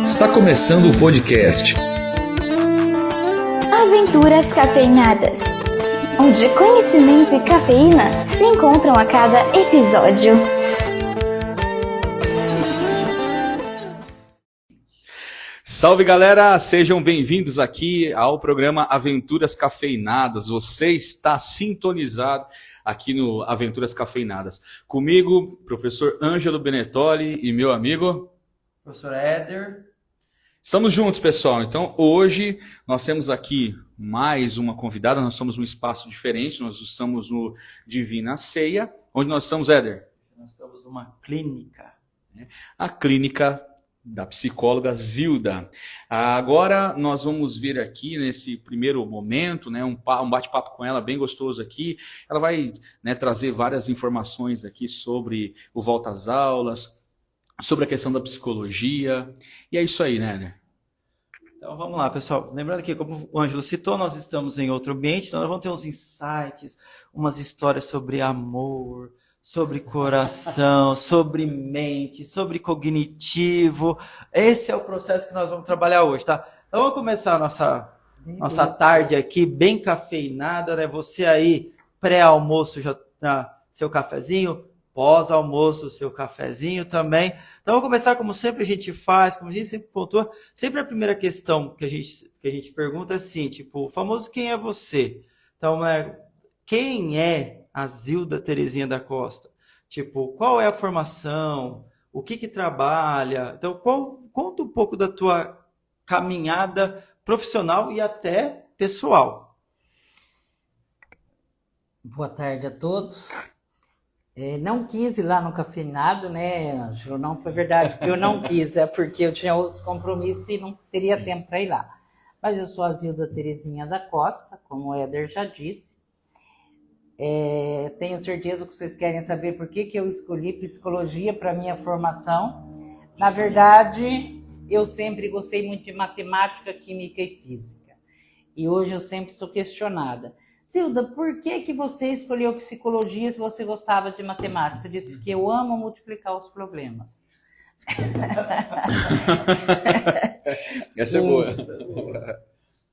Está começando o podcast Aventuras Cafeinadas, onde conhecimento e cafeína se encontram a cada episódio. Salve galera, sejam bem-vindos aqui ao programa Aventuras Cafeinadas. Você está sintonizado aqui no Aventuras Cafeinadas. Comigo, professor Ângelo Benetoli e meu amigo... Professor Éder. Estamos juntos, pessoal. Então, hoje nós temos aqui mais uma convidada. Nós estamos num espaço diferente. Nós estamos no Divina Ceia. Onde nós estamos, Éder? Nós estamos numa clínica. A clínica da psicóloga Zilda. Agora nós vamos ver aqui nesse primeiro momento, né, um bate-papo com ela bem gostoso aqui. Ela vai, né, trazer várias informações aqui sobre o volta às aulas, sobre a questão da psicologia. E é isso aí, né? Então vamos lá, pessoal. Lembrando que, como o Ângelo citou, nós estamos em outro ambiente, então nós vamos ter uns insights, umas histórias sobre amor, sobre coração, sobre mente, sobre cognitivo. Esse é o processo que nós vamos trabalhar hoje, tá? Então vamos começar a nossa tarde aqui, bem cafeinada, né? Você aí, pré-almoço, já tá seu cafezinho, pós-almoço, seu cafezinho também. Então vamos começar como sempre a gente faz, como a gente sempre pontua. Sempre a primeira questão que a gente pergunta é assim, tipo, o famoso quem é você? Então, quem é a Zilda Terezinha da Costa? Tipo, qual é a formação? O que trabalha? Então, conta um pouco da tua caminhada profissional e até pessoal. Boa tarde a todos. Não quis ir lá no cafeinado, né, Ângelo? Não foi verdade, eu não quis, é porque eu tinha outros compromissos e não teria tempo para ir lá. Mas eu sou a Zilda Terezinha da Costa, como o Éder já disse. Tenho certeza que vocês querem saber por que eu escolhi psicologia para minha formação. Na verdade, eu sempre gostei muito de matemática, química e física. E hoje eu sempre sou questionada. Zilda, por que você escolheu psicologia se você gostava de matemática? Eu disse, porque eu amo multiplicar os problemas. Essa é boa.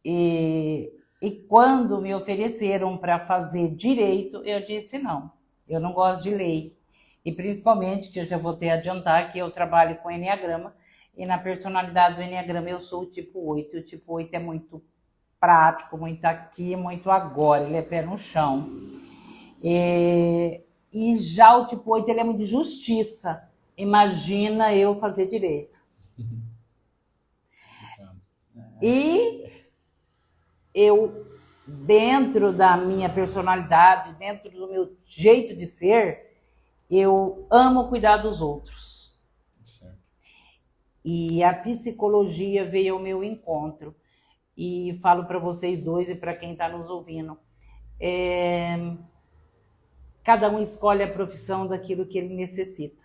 E quando me ofereceram para fazer direito, eu disse não, eu não gosto de lei. E principalmente, que eu já vou ter a adiantar, que eu trabalho com Enneagrama, e na personalidade do Enneagrama eu sou o tipo 8, e o tipo 8 é muito prático, muito aqui, muito agora, ele é pé no chão. E já o tipo 8, ele é muito de justiça. Imagina eu fazer direito. E eu, dentro da minha personalidade, dentro do meu jeito de ser, eu amo cuidar dos outros. Certo. E a psicologia veio ao meu encontro. E falo para vocês dois e para quem está nos ouvindo. Cada um escolhe a profissão daquilo que ele necessita.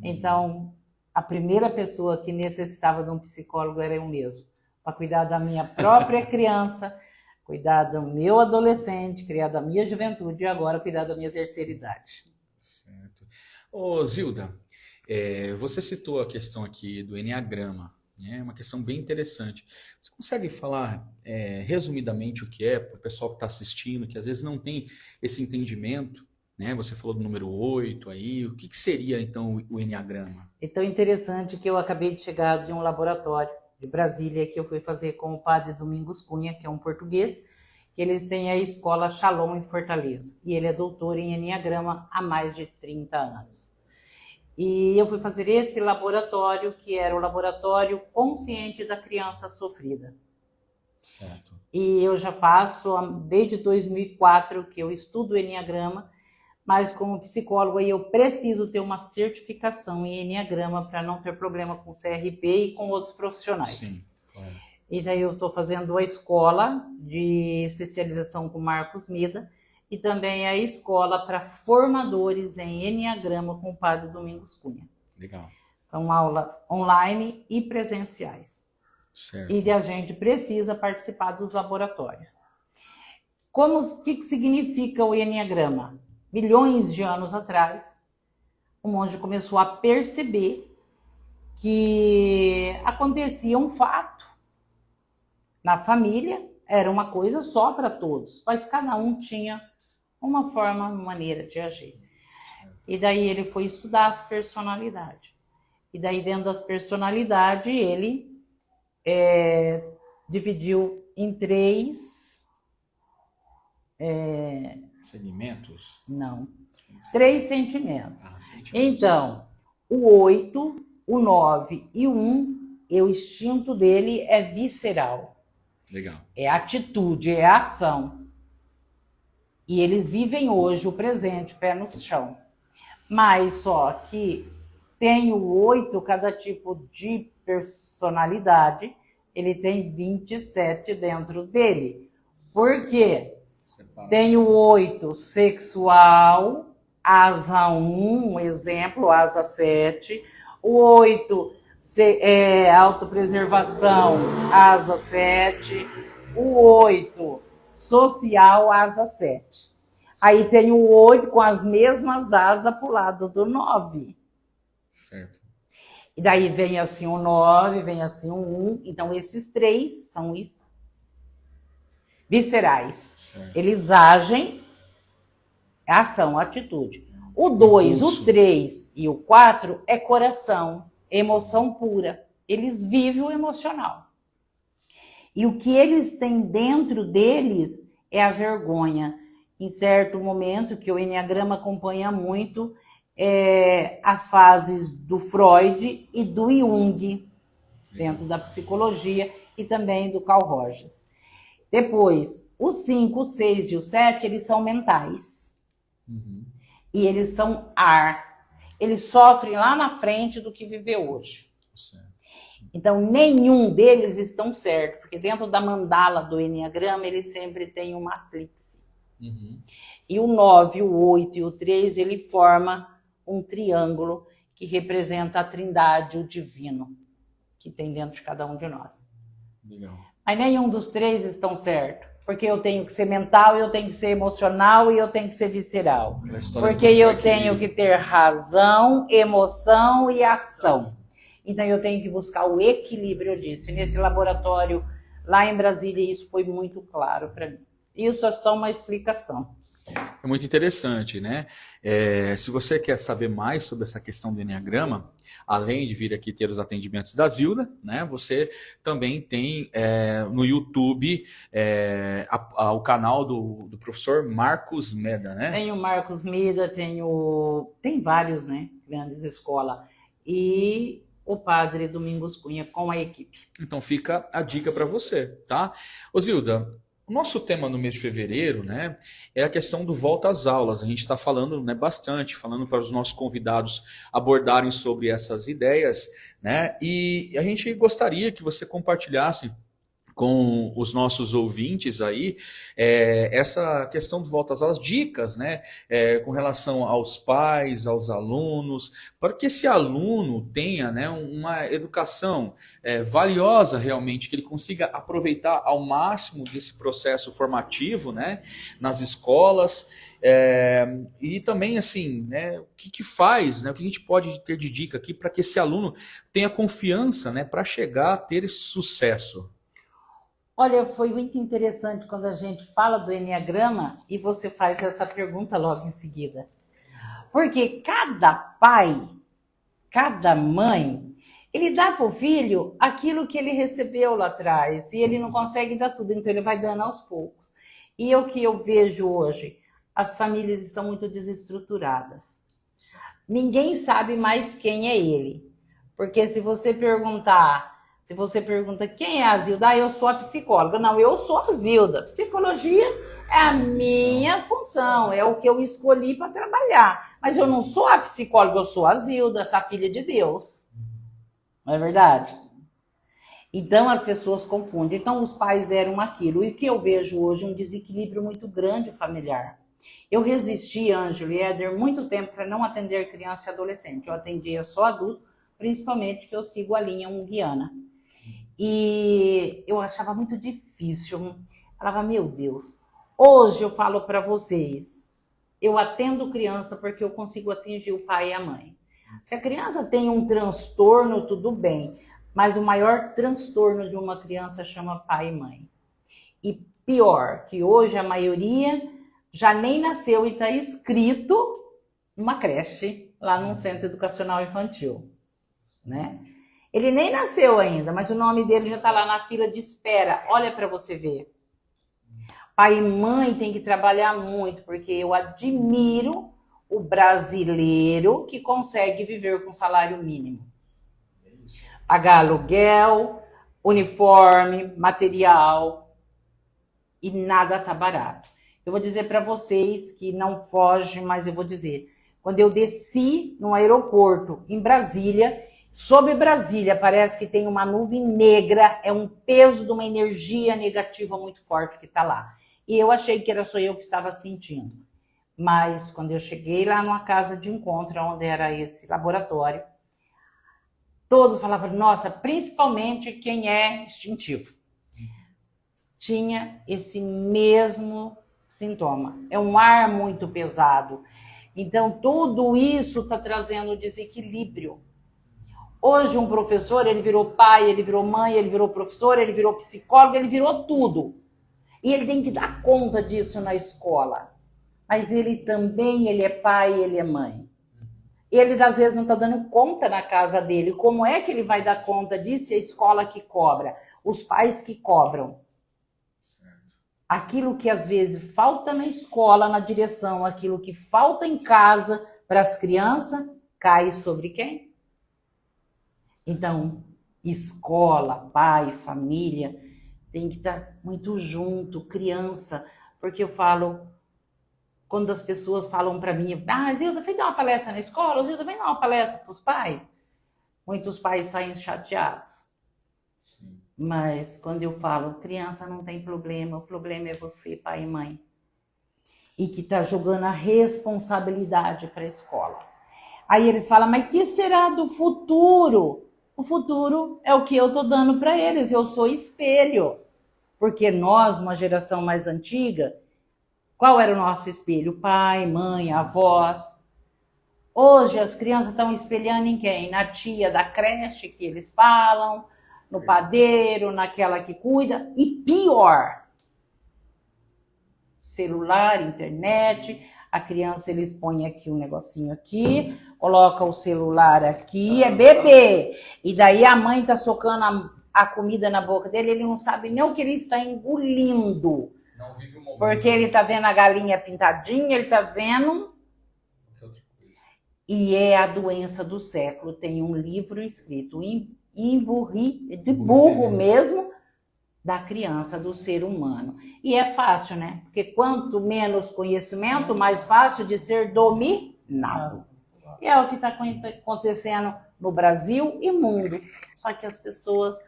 Então, a primeira pessoa que necessitava de um psicólogo era eu mesmo. Para cuidar da minha própria criança, cuidar do meu adolescente, criar da minha juventude e agora cuidar da minha terceira idade. Certo. Ô, Zilda, você citou a questão aqui do Enneagrama. É uma questão bem interessante. Você consegue falar resumidamente o que é para o pessoal que está assistindo, que às vezes não tem esse entendimento, né? Você falou do número 8 aí, o que seria então o Enneagrama? É tão interessante que eu acabei de chegar de um laboratório de Brasília que eu fui fazer com o padre Domingos Cunha, que é um português, que eles têm a escola Shalom em Fortaleza, e ele é doutor em Enneagrama há mais de 30 anos. E eu fui fazer esse laboratório, que era o laboratório consciente da criança sofrida. Certo. E eu já faço desde 2004 que eu estudo o Enneagrama, mas como psicóloga eu preciso ter uma certificação em Enneagrama para não ter problema com CRP e com outros profissionais. Sim, claro. E daí eu estou fazendo a escola de especialização com Marcos Mida, e também a escola para formadores em Enneagrama com o padre Domingos Cunha. Legal. São aulas online e presenciais. Certo. E a gente precisa participar dos laboratórios. O que significa o Enneagrama? Milhões de anos atrás, o monge começou a perceber que acontecia um fato na família, era uma coisa só para todos, mas cada um tinha uma forma, uma maneira de agir. E daí ele foi estudar as personalidades. E daí dentro das personalidades ele dividiu em 3... Segmentos? Não. 3 sentimentos. Sentimentos. Então, o 8, o 9 e o 1, o instinto dele é visceral. Legal. É atitude, é ação. E eles vivem hoje o presente, pé no chão. Mas só que tem o 8, cada tipo de personalidade, ele tem 27 dentro dele. Por quê? Tem o 8 sexual, asa 1, exemplo, asa 7. O 8 autopreservação, asa 7. O 8 social, asa 7. Aí tem o 8 com as mesmas asas para o lado do 9. Certo. E daí vem assim o 9, vem assim o 1. Então esses 3 são viscerais. Certo. Eles agem, ação, atitude. O 2, o 3 e o 4 é coração, emoção pura. Eles vivem o emocional. E o que eles têm dentro deles é a vergonha. Em certo momento, que o Enneagrama acompanha muito, as fases do Freud e do Jung, dentro da psicologia, e também do Carl Rogers. Depois, o 5, o 6 e o 7, eles são mentais. Uhum. E eles são ar. Eles sofrem lá na frente do que viver hoje. Certo. Então, nenhum deles estão certo, porque dentro da mandala do Enneagrama, ele sempre tem uma tríplice. Uhum. E o 9, o 8 e o 3, ele forma um triângulo que representa a trindade, o divino, que tem dentro de cada um de nós. Legal. Mas nenhum dos 3 estão certo. Porque eu tenho que ser mental, eu tenho que ser emocional e eu tenho que ser visceral. Porque eu tenho que ter razão, emoção e ação. Então eu tenho que buscar o equilíbrio disso. E nesse laboratório, lá em Brasília, isso foi muito claro para mim. Isso é só uma explicação. É muito interessante, né? Se você quer saber mais sobre essa questão do Enneagrama, além de vir aqui ter os atendimentos da Zilda, né? Você também tem no YouTube o canal do professor Marcos Meda, né? Tem o Marcos Meda, tem vários, né? Grandes escolas. E o padre Domingos Cunha com a equipe. Então fica a dica para você, tá? Ô Zilda, o nosso tema no mês de fevereiro, né, é a questão do volta às aulas. A gente está falando, né, bastante, falando para os nossos convidados abordarem sobre essas ideias, né, e a gente gostaria que você compartilhasse com os nossos ouvintes aí, essa questão do volta às aulas, dicas, né, com relação aos pais, aos alunos, para que esse aluno tenha, né, uma educação valiosa realmente, que ele consiga aproveitar ao máximo desse processo formativo, né, nas escolas, e também, assim, né, o que faz, né, o que a gente pode ter de dica aqui para que esse aluno tenha confiança, né, para chegar a ter esse sucesso. Olha, foi muito interessante quando a gente fala do Enneagrama e você faz essa pergunta logo em seguida. Porque cada pai, cada mãe, ele dá para o filho aquilo que ele recebeu lá atrás e ele não consegue dar tudo, então ele vai dando aos poucos. E o que eu vejo hoje, as famílias estão muito desestruturadas. Ninguém sabe mais quem é ele. Porque se você pergunta quem é a Zilda, eu sou a psicóloga. Não, eu sou a Zilda. Psicologia é a minha função, é o que eu escolhi para trabalhar. Mas eu não sou a psicóloga, eu sou a Zilda, essa filha de Deus. Não é verdade? Então as pessoas confundem. Então os pais deram aquilo. E o que eu vejo hoje é um desequilíbrio muito grande familiar. Eu resisti, Ângelo e Éder, muito tempo para não atender criança e adolescente. Eu atendia só adulto, principalmente que eu sigo a linha junguiana. E eu achava muito difícil. Eu falava, meu Deus, hoje eu falo para vocês, eu atendo criança porque eu consigo atingir o pai e a mãe. Se a criança tem um transtorno, tudo bem. Mas o maior transtorno de uma criança chama pai e mãe. E pior, que hoje a maioria já nem nasceu e está inscrito numa creche, lá num centro educacional infantil, né? Ele nem nasceu ainda, mas o nome dele já está lá na fila de espera. Olha para você ver. Pai e mãe tem que trabalhar muito, porque eu admiro o brasileiro que consegue viver com salário mínimo. Pagar aluguel, uniforme, material, e nada tá barato. Eu vou dizer para vocês que não foge, mas eu vou dizer. Quando eu desci no aeroporto em Brasília, sobre Brasília parece que tem uma nuvem negra, é um peso de uma energia negativa muito forte que está lá. E eu achei que era só eu que estava sentindo. Mas quando eu cheguei lá numa casa de encontro, onde era esse laboratório, todos falavam, nossa, principalmente quem é instintivo. Tinha esse mesmo sintoma. É um ar muito pesado. Então, tudo isso está trazendo desequilíbrio. Hoje, um professor, ele virou pai, ele virou mãe, ele virou professor, ele virou psicólogo, ele virou tudo. E ele tem que dar conta disso na escola. Mas ele também, ele é pai, ele é mãe. Ele, às vezes, não está dando conta na casa dele. Como é que ele vai dar conta disso se a escola que cobra? Os pais que cobram. Aquilo que, às vezes, falta na escola, na direção, aquilo que falta em casa para as crianças, cai sobre quem? Então, escola, pai, família, tem que estar muito junto, criança. Porque eu falo, quando as pessoas falam para mim, Zilda, vem dar uma palestra na escola, Zilda, vem dar uma palestra para os pais. Muitos pais saem chateados. Sim. Mas quando eu falo, criança não tem problema, o problema é você, pai e mãe. E que está jogando a responsabilidade para a escola. Aí eles falam, mas que será do futuro? O futuro é o que eu estou dando para eles, eu sou espelho. Porque nós, uma geração mais antiga, qual era o nosso espelho? Pai, mãe, avós. Hoje as crianças estão espelhando em quem? Na tia da creche que eles falam, no padeiro, naquela que cuida. E pior, celular, internet, a criança eles põem aqui um negocinho aqui, coloca o celular aqui, é bebê. E daí a mãe está socando a comida na boca dele, ele não sabe nem o que ele está engolindo. Não vive o momento. Porque ele está vendo a galinha pintadinha, ele está vendo... E é a doença do século. Tem um livro escrito de burro mesmo, da criança, do ser humano. E é fácil, né? Porque quanto menos conhecimento, mais fácil de ser dominado. E é o que está acontecendo no Brasil e mundo. Só que as pessoas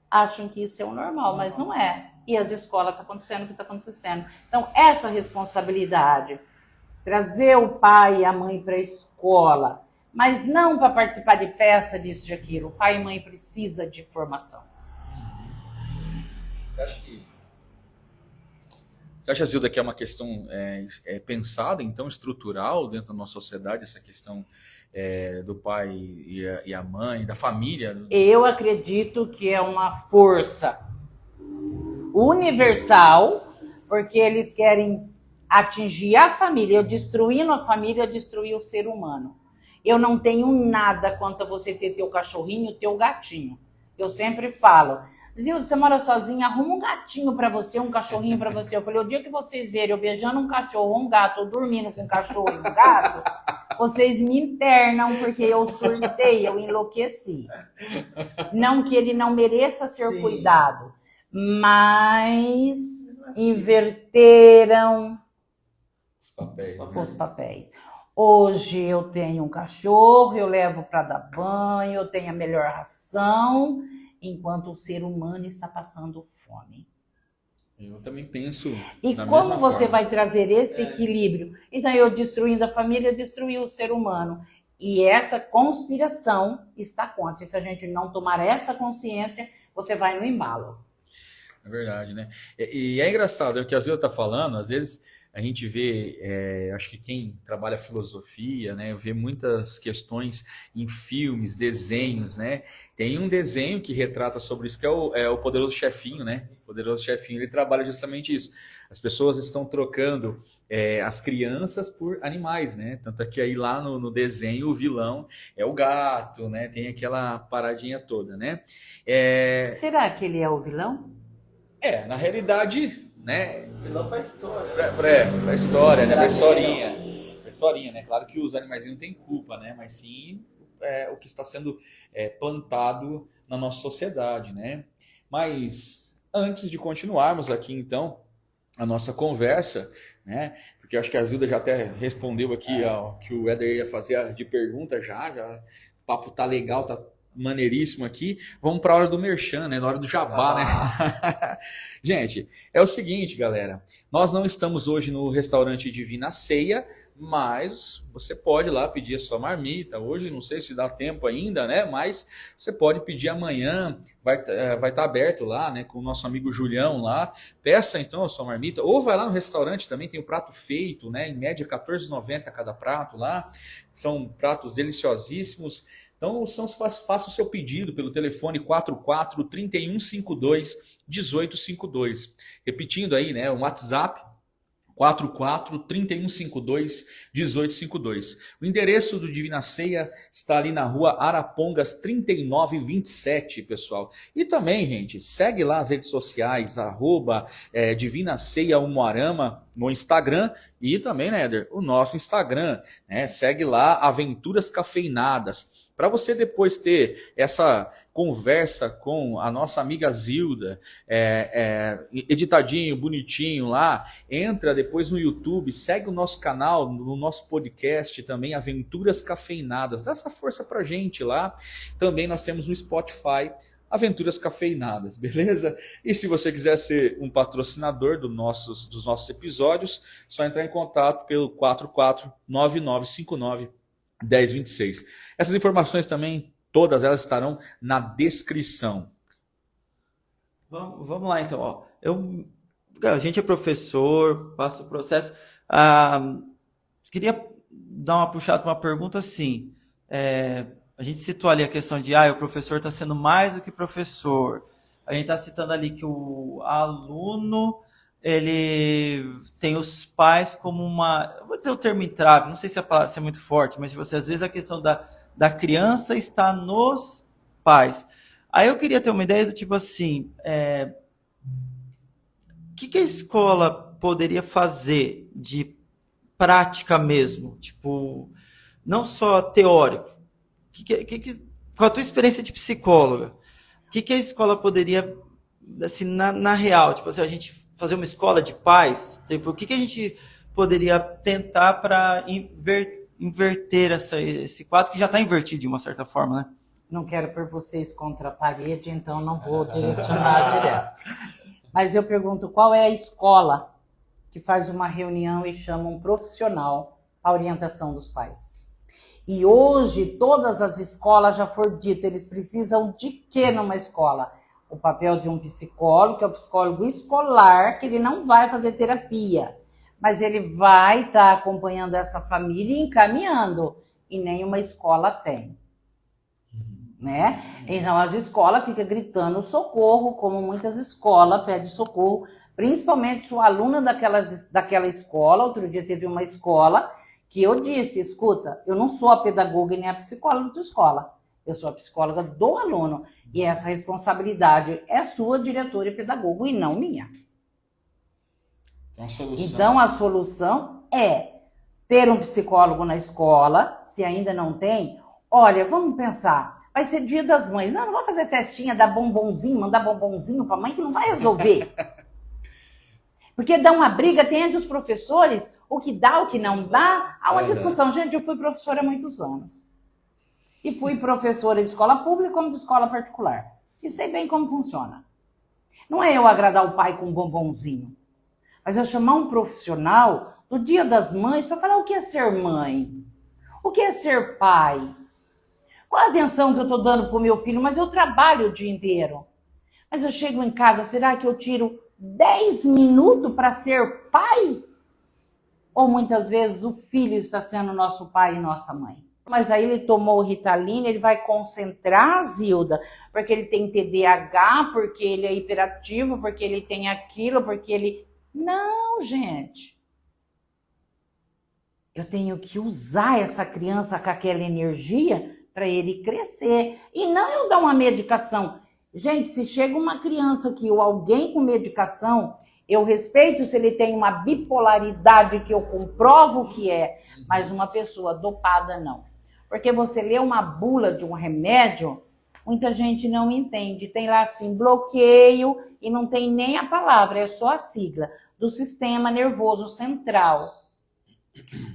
acham que isso é o normal, mas não é. E as escolas estão acontecendo o que está acontecendo. Então, essa responsabilidade, trazer o pai e a mãe para a escola, mas não para participar de festa, disso, de aquilo. O pai e mãe precisa de formação. Você acha, Zilda, que é uma questão pensada, então, estrutural dentro da nossa sociedade, essa questão do pai e a mãe, da família? Eu acredito que é uma força universal, porque eles querem atingir a família. Eu destruindo a família, destruir o ser humano. Eu não tenho nada contra você ter teu cachorrinho, teu gatinho. Eu sempre falo, Zilda, você mora sozinha, arruma um gatinho pra você, um cachorrinho pra você. Eu falei, o dia que vocês verem eu beijando um cachorro ou um gato, ou dormindo com um cachorro e um gato, vocês me internam, porque eu surtei, eu enlouqueci. Não que ele não mereça ser cuidado, mas inverteram os papéis. Hoje eu tenho um cachorro, eu levo para dar banho, eu tenho a melhor ração, enquanto o ser humano está passando fome. Eu também penso. E como você vai trazer esse equilíbrio? Então, eu destruindo a família, destruí o ser humano. E essa conspiração está contra. E se a gente não tomar essa consciência, você vai no embalo. É verdade, né? E é engraçado, é o que a Zilda está falando, às vezes a gente vê, acho que quem trabalha filosofia, né, vê muitas questões em filmes, desenhos, né? Tem um desenho que retrata sobre isso, que é o Poderoso Chefinho, né? O Poderoso Chefinho, ele trabalha justamente isso. As pessoas estão trocando as crianças por animais, né? Tanto é que aí lá no desenho o vilão é o gato, né? Tem aquela paradinha toda, né? Será que ele é o vilão? Na realidade, né? Vilão pra história. Pra história, né? Pra historinha. Pra historinha, né? Claro que os animais não têm culpa, né? Mas sim o que está sendo plantado na nossa sociedade, né? Mas antes de continuarmos aqui, então, a nossa conversa, né? Porque eu acho que a Zilda já até respondeu aqui ao que o Éder ia fazer de pergunta já. O papo tá legal, tá maneiríssimo aqui. Vamos para a hora do merchan, né? Na hora do jabá, né? Gente, é o seguinte, galera. Nós não estamos hoje no restaurante Divina Ceia, mas você pode ir lá pedir a sua marmita. Hoje não sei se dá tempo ainda, né? Mas você pode pedir amanhã. Vai estar aberto lá, né? Com o nosso amigo Julião lá. Peça então a sua marmita. Ou vai lá no restaurante também, tem o prato feito, né? Em média R$14,90 cada prato lá. São pratos deliciosíssimos. Então, faça o seu pedido pelo telefone 44-3152-1852. Repetindo aí, né, o WhatsApp 44-3152-1852. O endereço do Divina Ceia está ali na rua Arapongas 3927, pessoal. E também, gente, segue lá as redes sociais, Divina Ceia Umuarama no Instagram e também, né, Éder, o nosso Instagram, né? Segue lá Aventuras Cafeinadas. Para você depois ter essa conversa com a nossa amiga Zilda, editadinho, bonitinho lá, entra depois no YouTube, segue o nosso canal, no nosso podcast também, Aventuras Cafeinadas. Dá essa força pra gente lá. Também nós temos no Spotify, Aventuras Cafeinadas, beleza? E se você quiser ser um patrocinador dos nossos episódios, só entrar em contato pelo 44-9959-1026. Essas informações também, todas elas estarão na descrição. Vamos lá, então. Ó. A gente é professor, passa o processo. Queria dar uma puxada para uma pergunta assim. A gente citou ali a questão de o professor está sendo mais do que professor. A gente está citando ali que o aluno ele tem os pais como eu vou dizer o termo entrave, não sei se a palavra é muito forte, mas às vezes a questão da criança está nos pais. Aí eu queria ter uma ideia do tipo assim, o que a escola poderia fazer de prática mesmo? Tipo, não só teórico. Com a tua experiência de psicóloga, o que a escola poderia, assim, na real, tipo assim, a gente fazer uma escola de pais, tipo, o que a gente poderia tentar para inverter esse quadro que já está invertido de uma certa forma, né? Não quero pôr vocês contra a parede, então não vou direcionar direto. Mas eu pergunto, qual é a escola que faz uma reunião e chama um profissional à orientação dos pais? E hoje, todas as escolas já foi dito, eles precisam de quê numa escola? O papel de um psicólogo, que é o psicólogo escolar, que ele não vai fazer terapia, mas ele vai estar acompanhando essa família e encaminhando, e nenhuma escola tem. Né? Então, as escolas ficam gritando socorro, como muitas escolas pedem socorro, principalmente se o aluno daquela escola. Outro dia teve uma escola que eu disse, escuta, eu não sou a pedagoga e nem a psicóloga da tua escola, eu sou a psicóloga do aluno, e essa responsabilidade é sua, diretora e pedagogo, e não minha. Então, a solução é ter um psicólogo na escola, se ainda não tem. Olha, vamos pensar, vai ser Dia das Mães, não vamos fazer festinha, dar bombonzinho, mandar bombonzinho para a mãe, que não vai resolver. Porque dá uma briga, tem entre os professores, o que dá, o que não dá, há uma discussão. Gente, eu fui professora há muitos anos. E fui professora de escola pública como de escola particular. E sei bem como funciona. Não é eu agradar o pai com um bombonzinho, mas eu chamar um profissional do Dia das Mães para falar o que é ser mãe, o que é ser pai. Qual a atenção que eu estou dando para o meu filho? Mas eu trabalho o dia inteiro. Mas eu chego em casa, será que eu tiro 10 minutos para ser pai? Ou muitas vezes o filho está sendo nosso pai e nossa mãe. Mas aí ele tomou o Ritalina, ele vai concentrar, Zilda, porque ele tem TDAH, porque ele é hiperativo, porque ele tem aquilo, porque ele... Não, gente. Eu tenho que usar essa criança com aquela energia para ele crescer. E não eu dar uma medicação. Gente, se chega uma criança aqui ou alguém com medicação, eu respeito se ele tem uma bipolaridade que eu comprovo que é, mas uma pessoa dopada não. Porque você lê uma bula de um remédio, muita gente não entende. Tem lá assim, bloqueio, e não tem nem a palavra, é só a sigla, do sistema nervoso central.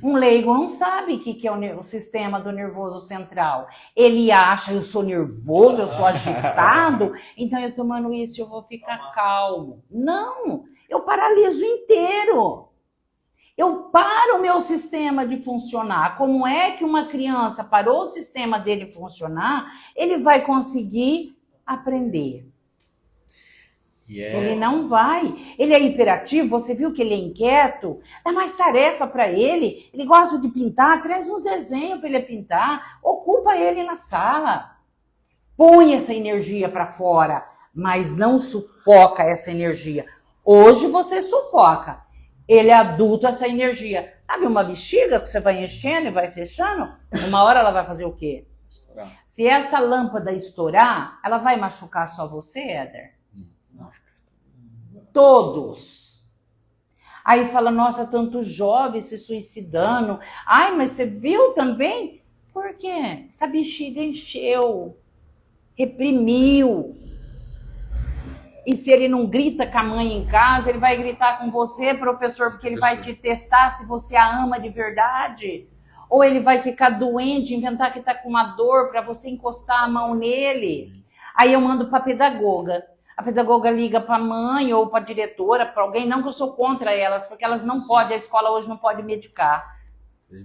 Um leigo não sabe o que é o sistema do nervoso central. Ele acha, eu sou nervoso, eu sou agitado, então eu tomando isso eu vou ficar calmo. Não, eu paraliso inteiro. Eu paro o meu sistema de funcionar. Como é que uma criança parou o sistema dele funcionar, ele vai conseguir aprender? Ele não vai. Ele é hiperativo, você viu que ele é inquieto? Dá mais tarefa para ele. Ele gosta de pintar, traz uns desenhos para ele pintar. Ocupa ele na sala. Põe essa energia para fora, mas não sufoca essa energia. Hoje você sufoca. Ele é adulto, essa energia. Sabe uma bexiga que você vai enchendo e vai fechando? Uma hora ela vai fazer o quê? Estourar. Se essa lâmpada estourar, ela vai machucar só você, Éder? Todos. Aí fala, nossa, tantos jovens se suicidando. Ai, mas você viu também? Por quê? Essa bexiga encheu, reprimiu. E se ele não grita com a mãe em casa, ele vai gritar com você, professor, porque ele vai te testar se você a ama de verdade. Ou ele vai ficar doente, inventar que está com uma dor para você encostar a mão nele. Aí eu mando para a pedagoga. A pedagoga liga para a mãe ou para a diretora, para alguém, não que eu sou contra elas, porque elas não podem, a escola hoje não pode medicar.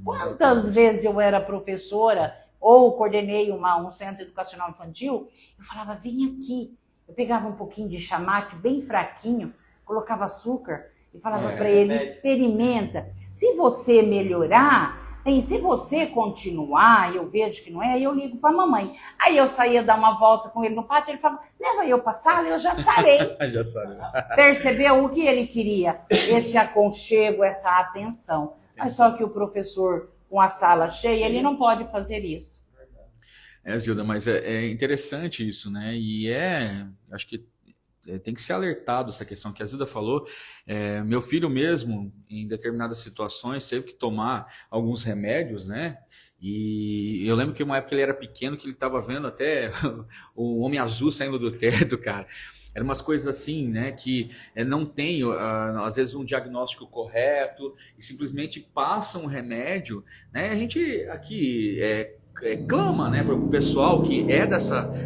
Quantas vezes eu era professora ou coordenei um centro educacional infantil, eu falava, vem aqui. Eu pegava um pouquinho de chamate bem fraquinho, colocava açúcar e falava para ele, experimenta. Se você melhorar, se você continuar, eu vejo que não é, aí eu ligo para a mamãe. Aí eu saía dar uma volta com ele no pátio, ele falava, leva eu para a sala, eu já sarei. Já sarei. Percebeu o que ele queria? Esse aconchego, essa atenção. Mas só que o professor com a sala cheia, ele não pode fazer isso. Zilda, mas é interessante isso, né? E acho que tem que ser alertado essa questão que a Zilda falou. Meu filho mesmo, em determinadas situações, teve que tomar alguns remédios, né? E eu lembro que uma época ele era pequeno, que ele estava vendo até o Homem Azul saindo do teto, cara. Eram umas coisas assim, né, que não tem, às vezes, um diagnóstico correto e simplesmente passa um remédio, né? A gente aqui clama, né, para o pessoal que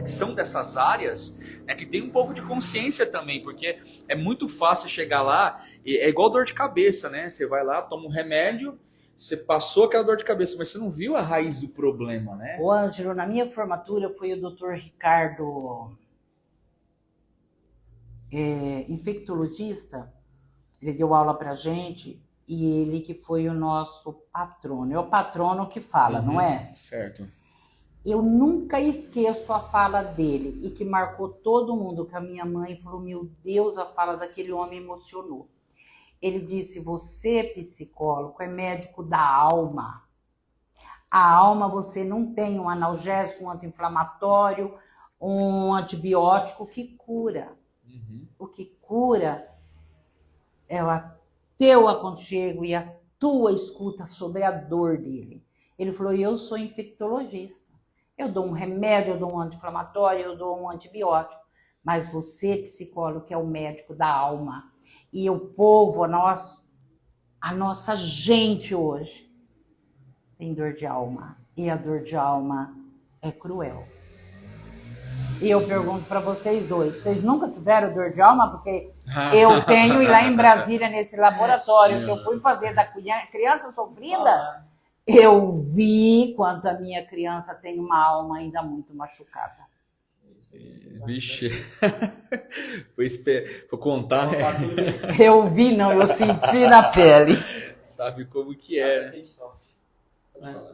são dessas áreas, né, que tem um pouco de consciência também, porque é muito fácil chegar lá, é igual dor de cabeça, né? Você vai lá, toma um remédio, você passou aquela dor de cabeça, mas você não viu a raiz do problema, né? O Ângelo, na minha formatura foi o Dr. Ricardo, infectologista, ele deu aula pra gente. E ele que foi o nosso patrono. É o patrono que fala, não é? Certo. Eu nunca esqueço a fala dele e que marcou todo mundo, que a minha mãe falou, meu Deus, a fala daquele homem emocionou. Ele disse, você, psicólogo, é médico da alma. A alma você não tem um analgésico, um anti-inflamatório, um antibiótico que cura. O que cura é teu aconchego e a tua escuta sobre a dor dele. Ele falou, eu sou infectologista. Eu dou um remédio, eu dou um anti-inflamatório, eu dou um antibiótico. Mas você, psicólogo, que é o médico da alma. E o povo, a nossa gente hoje, tem dor de alma. E a dor de alma é cruel. E eu pergunto para vocês dois, vocês nunca tiveram dor de alma? Porque eu tenho, e lá em Brasília, nesse laboratório que eu fui fazer da criança sofrida, eu vi quanto a minha criança tem uma alma ainda muito machucada. Vixe, foi contar, né? Eu vi, não, eu senti na pele. sabe como que é. A gente sofre. Pode falar.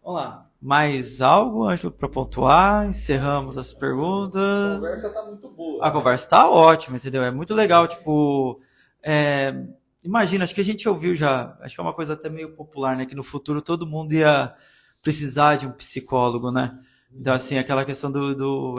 Vamos lá. Mais algo, Ângelo, para pontuar? Encerramos as A perguntas. conversa tá muito boa. A conversa tá ótima, entendeu? É muito legal, tipo... imagina, acho que a gente ouviu já, acho que é uma coisa até meio popular, né? Que no futuro todo mundo ia precisar de um psicólogo, né? Então, assim, aquela questão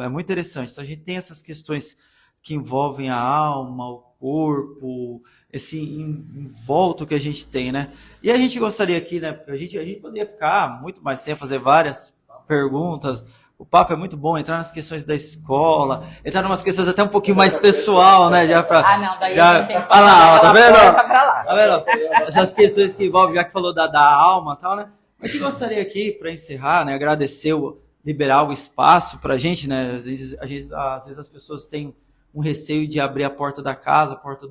é muito interessante. Então, a gente tem essas questões que envolvem a alma, o corpo, esse envolto que a gente tem, né? E a gente gostaria aqui, né? Porque a gente poderia ficar muito mais tempo, fazer várias perguntas. O papo é muito bom, entrar nas questões da escola, entrar em umas questões até um pouquinho mais pessoal, né? Já pra, não, daí já, a gente tem que olha lá, tá vendo? pra lá. Tá vendo? Essas questões que envolvem, já que falou da alma e tal, né? A gente gostaria aqui, para encerrar, né? Agradecer, liberar o espaço pra gente, né? Às vezes as pessoas têm um receio de abrir a porta da casa, a porta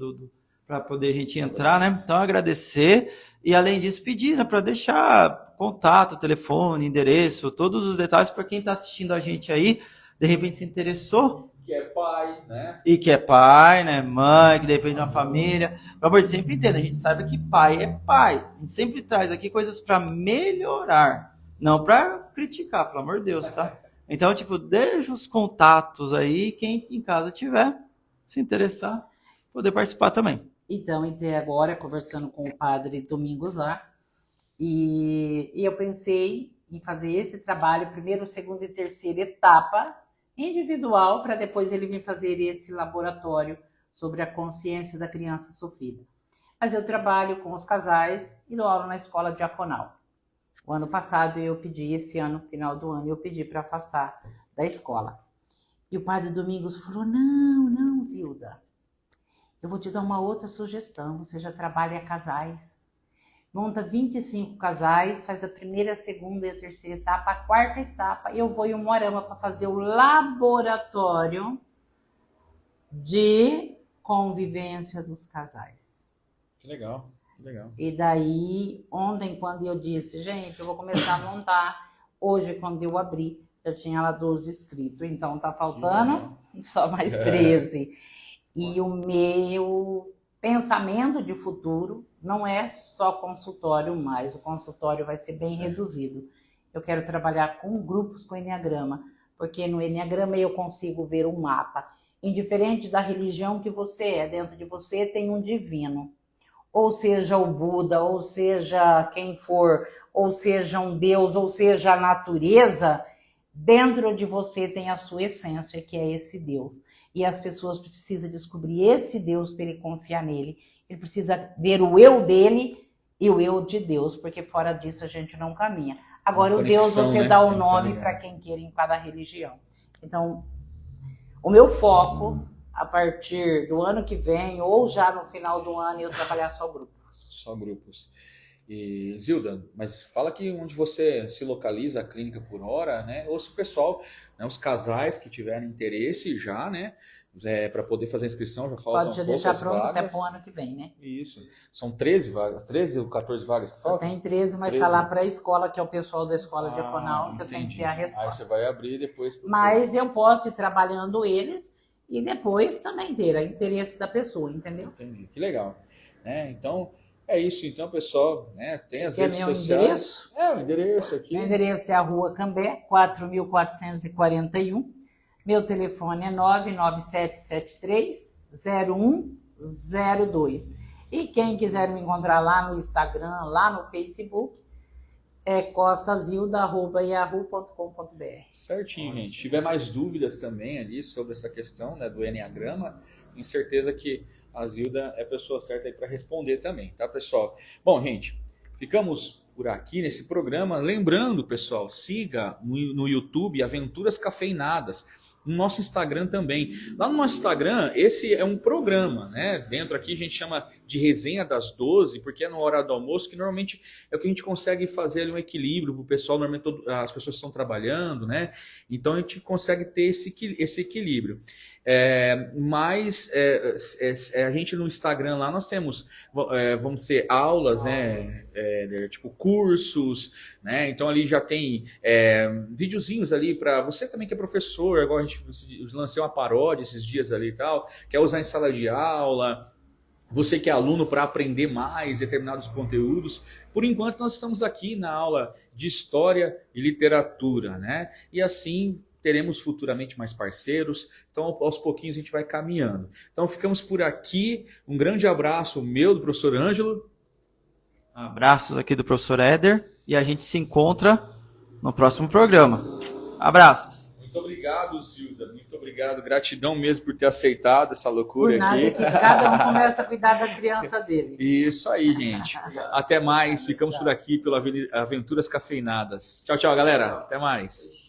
para poder a gente entrar, né? Então, agradecer e, além disso, pedir, né? Para deixar contato, telefone, endereço, todos os detalhes para quem está assistindo a gente aí, de repente se interessou. Que é pai, né? E que é pai, né? Mãe, que depende de uma família. Pelo amor de Deus, sempre entenda, a gente sabe que pai é pai. A gente sempre traz aqui coisas para melhorar, não para criticar, pelo amor de Deus, tá? Então, tipo, deixa os contatos aí, quem em casa tiver, se interessar, poder participar também. Então, entrei agora conversando com o padre Domingos lá, e eu pensei em fazer esse trabalho, primeiro, segunda e terceira etapa, individual, para depois ele vir fazer esse laboratório sobre a consciência da criança sofrida. Mas eu trabalho com os casais e dou aula na escola diaconal. O ano passado eu pedi, esse ano, final do ano, eu pedi para afastar da escola. E o padre Domingos falou, não, Zilda, eu vou te dar uma outra sugestão, você já trabalha casais. Monta 25 casais, faz a primeira, a segunda e a terceira etapa, a quarta etapa, eu vou em Umuarama para fazer o laboratório de convivência dos casais. Que legal, que legal. E daí, ontem, quando eu disse, gente, eu vou começar a montar, hoje, quando eu abri, eu tinha lá 12 inscritos, então tá faltando só mais 13. E o meu pensamento de futuro não é só consultório mais, o consultório vai ser bem reduzido. Eu quero trabalhar com grupos com Enneagrama, porque no Enneagrama eu consigo ver um mapa. Indiferente da religião que você é, dentro de você tem um divino. Ou seja o Buda, ou seja quem for, ou seja um Deus, ou seja a natureza, dentro de você tem a sua essência, que é esse Deus. E as pessoas precisam descobrir esse Deus para ele confiar nele. Ele precisa ver o eu dele e o eu de Deus, porque fora disso a gente não caminha. Agora, o Deus, você dá o nome para quem queira em cada religião. Então, o meu foco, a partir do ano que vem, ou já no final do ano, eu trabalhar só grupos. Só grupos. E, Zilda, mas fala aqui onde você se localiza, a clínica por hora, né? Ou se o pessoal, né, os casais que tiverem interesse já, né? Para poder fazer a inscrição, já faltam Pode já deixar pronto vagas. até pro ano que vem, né? Isso. São 13 vagas, 13 ou 14 vagas que faltam? Tem 13, mas 13. está lá para a escola, que é o pessoal da escola diaconal, que eu tenho que ter a Aí resposta. você vai abrir depois. Mas eu posso ir trabalhando eles e depois também ter o interesse da pessoa, entendeu? Entendi, que legal. Então, é isso então, pessoal. Né? Tem as Quer redes meu sociais. endereço? É, o endereço aqui. Meu endereço é a Rua Cambé, 4.441. Meu telefone é 99773-0102. E quem quiser me encontrar lá no Instagram, lá no Facebook, é costazilda@yahoo.com.br. Certinho, gente. Se tiver mais dúvidas também ali sobre essa questão, né, do Enneagrama, tenho certeza que a Zilda é a pessoa certa aí para responder também, tá, pessoal? Bom, gente, ficamos por aqui nesse programa. Lembrando, pessoal, siga no YouTube Aventuras Cafeinadas. No nosso Instagram também. Lá no nosso Instagram, esse é um programa, né? Dentro aqui a gente chama de Resenha das 12, porque é na hora do almoço, que normalmente é o que a gente consegue fazer ali um equilíbrio para o pessoal, normalmente as pessoas estão trabalhando, né? Então a gente consegue ter esse equilíbrio. Mas a gente no Instagram lá nós temos, vamos ter aulas, né? Tipo cursos, né? Então ali já tem videozinhos ali para você também que é professor. Agora a gente lancei uma paródia esses dias ali e tal, quer usar em sala de aula. você que é aluno para aprender mais determinados conteúdos. Por enquanto nós estamos aqui na aula de História e Literatura, né? E assim teremos futuramente mais parceiros, então aos pouquinhos a gente vai caminhando. Então ficamos por aqui, um grande abraço meu, do professor Ângelo. Abraços aqui do professor Éder e a gente se encontra no próximo programa. Abraços. Muito obrigado, Zilda, muito obrigado, gratidão mesmo por ter aceitado essa loucura Por nada, aqui. que cada um começa a cuidar da criança dele. Isso aí, gente. Até mais, ficamos por aqui pela Aventuras Cafeinadas. Tchau, tchau, galera. Até mais.